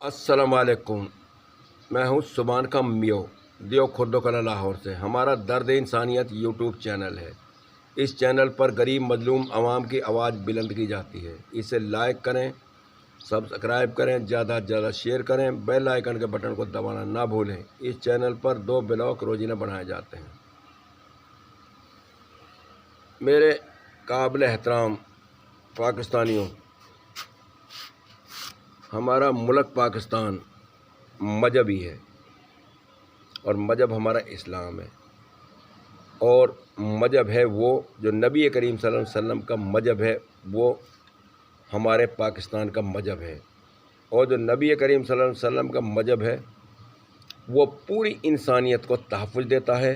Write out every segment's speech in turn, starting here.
अस्सलाम वालेकुम। मैं हूं सुबान का मियो दियो खुर्द कला लाहौर से। हमारा दर्द इंसानियत यूट्यूब चैनल है। इस चैनल पर गरीब मजलूम आवाम की आवाज़ बुलंद की जाती है। इसे लाइक करें, सब्सक्राइब करें, ज़्यादा से ज़्यादा शेयर करें, बेल आइकन के बटन को दबाना ना भूलें। इस चैनल पर 2 ब्लॉग रोज़ाना बनाए जाते हैं। मेरे काबिल एहतराम पाकिस्तानियों, हमारा मुल्क पाकिस्तान मजहबी है और मजहब हमारा इस्लाम है। और मजहब है वो जो नबी करीम सल्लल्लाहु अलैहि वसल्लम का मजहब है, वो हमारे पाकिस्तान का मजहब है। और जो नबी करीम सल्लल्लाहु अलैहि वसल्लम का मजहब है वो पूरी इंसानियत को तहफ़्फ़ुज़ देता है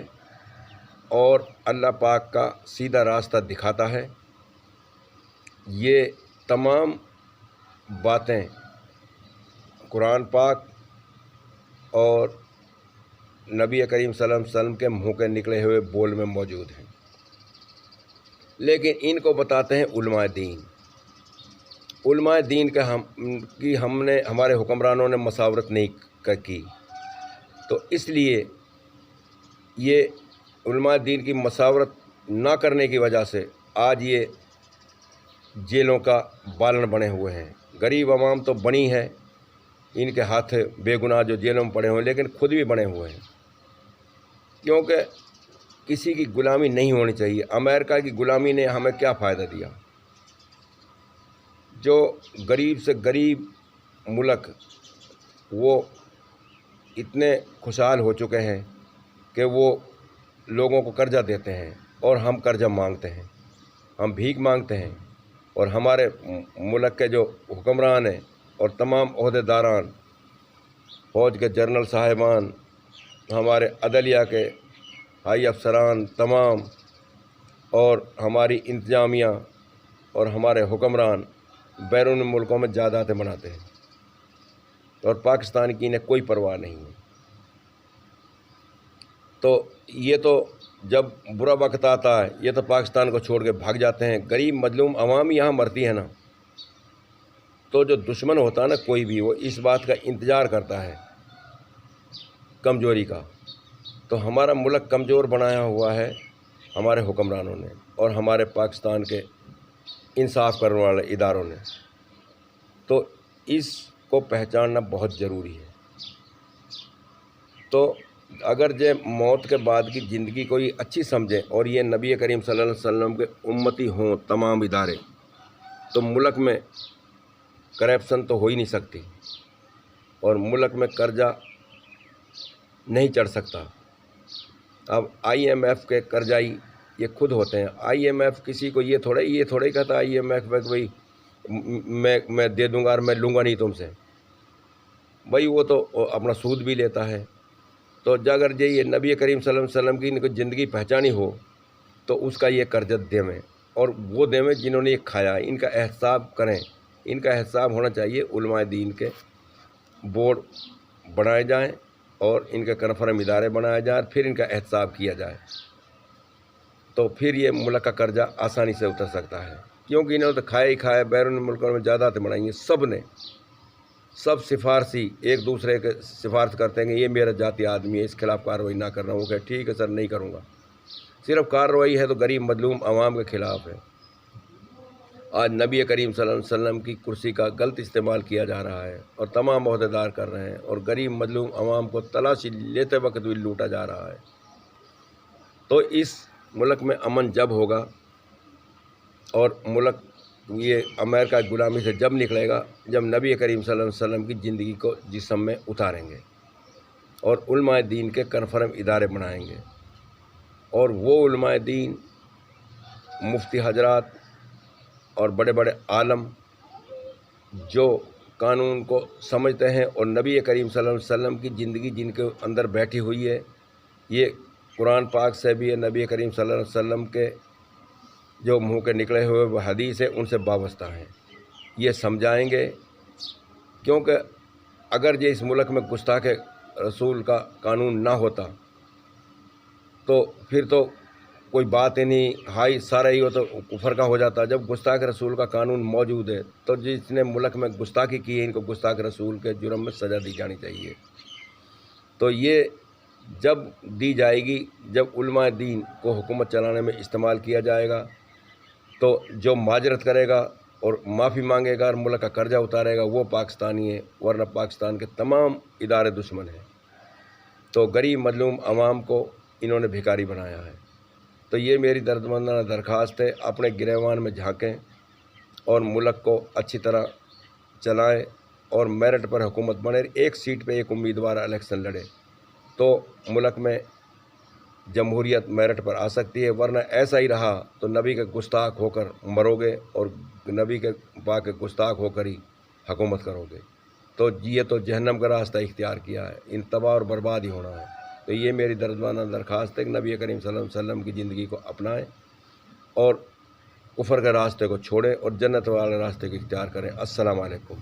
और अल्लाह पाक का सीधा रास्ता दिखाता है। ये तमाम बातें कुरान पाक और नबी करीम सल्लल्लाहु अलैहि वसल्लम के मुँह के निकले हुए बोल में मौजूद हैं, लेकिन इनको बताते हैं उलमाए दीन। उलमाए दीन का हमने हमारे हुक्मरानों ने मसावरत नहीं की, तो इसलिए ये उलमाए दीन की मसावरत ना करने की वजह से आज ये जेलों का बालन बने हुए हैं। गरीब आवाम तो बनी है, इनके हाथ बेगुनाह जो जेलों में पड़े हुए हैं, लेकिन खुद भी बने हुए हैं, क्योंकि किसी की गुलामी नहीं होनी चाहिए। अमेरिका की गुलामी ने हमें क्या फ़ायदा दिया? जो गरीब से गरीब मुल्क वो इतने खुशहाल हो चुके हैं कि वो लोगों को कर्जा देते हैं और हम कर्जा मांगते हैं, हम भीख मांगते हैं। और हमारे मुल्क के जो हुक्मरान हैं और तमाम ओहदेदारान, फ़ौज के जनरल साहिबान, हमारे अदलिया के हाई अफसरान तमाम, और हमारी इंतजामिया और हमारे हुक्मरान बैरून मुल्कों में जायदादें बनाते हैं और पाकिस्तान की इन्हें कोई परवाह नहीं है। तो ये तो जब बुरा वक्त आता है ये तो पाकिस्तान को छोड़ के भाग जाते हैं। गरीब मजलूम आवाम यहाँ मरती है ना, तो जो दुश्मन होता है ना कोई भी, वो इस बात का इंतज़ार करता है कमज़ोरी का। तो हमारा मुल्क कमज़ोर बनाया हुआ है हमारे हुक्मरानों ने और हमारे पाकिस्तान के इंसाफ करने वाले इदारों ने। तो इसको पहचानना बहुत ज़रूरी है। तो अगर जे मौत के बाद की ज़िंदगी को ये अच्छी समझें और ये नबी करीम सल्लल्लाहु अलैहि वसल्लम के उम्मती हों तमाम इदारे, तो मुल्क में करप्शन तो हो ही नहीं सकती और मुल्क में कर्जा नहीं चढ़ सकता। अब IMF के कर्जाई ये खुद होते हैं। IMF किसी को ये थोड़े ही कहता IMF में कि भाई मैं दे दूंगा और मैं लूँगा नहीं तुमसे। भाई वो तो अपना सूद भी लेता है। तो अगर ये नबी करीम सल्लल्लाहु अलैहि वसल्लम की इनको ज़िंदगी पहचानी हो तो उसका ये कर्जा देवें, और वो देवें जिन्होंने ये खाया। इनका एहसाब करें, इनका एहसाब होना चाहिए। उलमाए दीन के बोर्ड बनाए जाएं और इनके कन्फर्म इदारे बनाए जाएं, फिर इनका एहसाब किया जाए, तो फिर ये मुल्क का कर्जा आसानी से उतर सकता है। क्योंकि इन्होंने तो खाया ही खाया, बैरून मुल्कों में जायदादें बनाई हैं सब ने। सब सिफारसी एक दूसरे के सिफारिश करते हैं कि ये मेरा जाती आदमी है, इस खिलाफ़ कार्रवाई ना करना। वो कहे ठीक है सर, नहीं करूँगा। सिर्फ कार्रवाई है तो गरीब मजलूम आवाम के ख़िलाफ़ है। आज नबी करीम सल्लल्लाहु अलैहि वसल्लम की कुर्सी का गलत इस्तेमाल किया जा रहा है और तमाम ओहदेदार कर रहे हैं, और गरीब मजलूम आवाम को तलाशी लेते वक्त भी लूटा जा रहा है। तो इस मुल्क में अमन जब होगा और मुल्क ये अमेरिका की गुलामी से जब निकलेगा जब नबी करीम सल्लल्लाहु अलैहि वसल्लम की ज़िंदगी को जिस्म में उतारेंगे और उलमाए दीन के कन्फर्म इदारे बनाएंगे। और वो उलमाए दीन, मुफ्ती हजरात और बड़े बड़े आलम जो कानून को समझते हैं और नबी करीम सल्लल्लाहु अलैहि वसल्लम की ज़िंदगी जिनके अंदर बैठी हुई है, ये कुरान पाक से भी है, नबी करीम सल्लल्लाहु अलैहि वसल्लम के जो मुँह के निकले हुए वो हदीस है उनसे वाबस्ता हैं, ये समझाएंगे। क्योंकि अगर ये इस मुल्क में गुस्ताखे रसूल का कानून ना होता तो फिर तो کوئی بات ہی نہیں، ہائی سارا ہی ہو تو کفر کا ہو جاتا ہے۔ جب گستاخ رسول کا قانون موجود ہے تو جس نے ملک میں گستاخی کی ہے ان کو گستاخ رسول کے جرم میں سزا دی جانی چاہیے۔ تو یہ جب دی جائے گی جب علماء دین کو حکومت چلانے میں استعمال کیا جائے گا، تو جو معذرت کرے گا اور معافی مانگے گا اور ملک کا قرضہ اتارے گا وہ پاکستانی ہے، ورنہ پاکستان کے تمام ادارے دشمن ہیں۔ تو غریب مظلوم عوام کو انہوں نے بھکاری بنایا ہے۔ تو یہ میری دردمندانہ درخواست ہے، اپنے گریبان میں جھانکیں اور ملک کو اچھی طرح چلائیں اور میرٹ پر حکومت بنے، ایک سیٹ پہ ایک امیدوار الیکشن لڑے تو ملک میں جمہوریت میرٹ پر آ سکتی ہے، ورنہ ایسا ہی رہا تو نبی کے گستاخ ہو کر مرو گے اور نبی کے پاک کے گستاخ ہو کر ہی حکومت کرو گے۔ تو یہ تو جہنم کا راستہ اختیار کیا ہے، ان تباہ اور برباد ہی ہونا ہے۔ تو یہ میری دردمندانہ درخواست ہے کہ نبی کریم صلی اللہ علیہ وسلم کی زندگی کو اپنائیں اور کفر کے راستے کو چھوڑیں اور جنت والے راستے کو اختیار کریں۔ السلام علیکم۔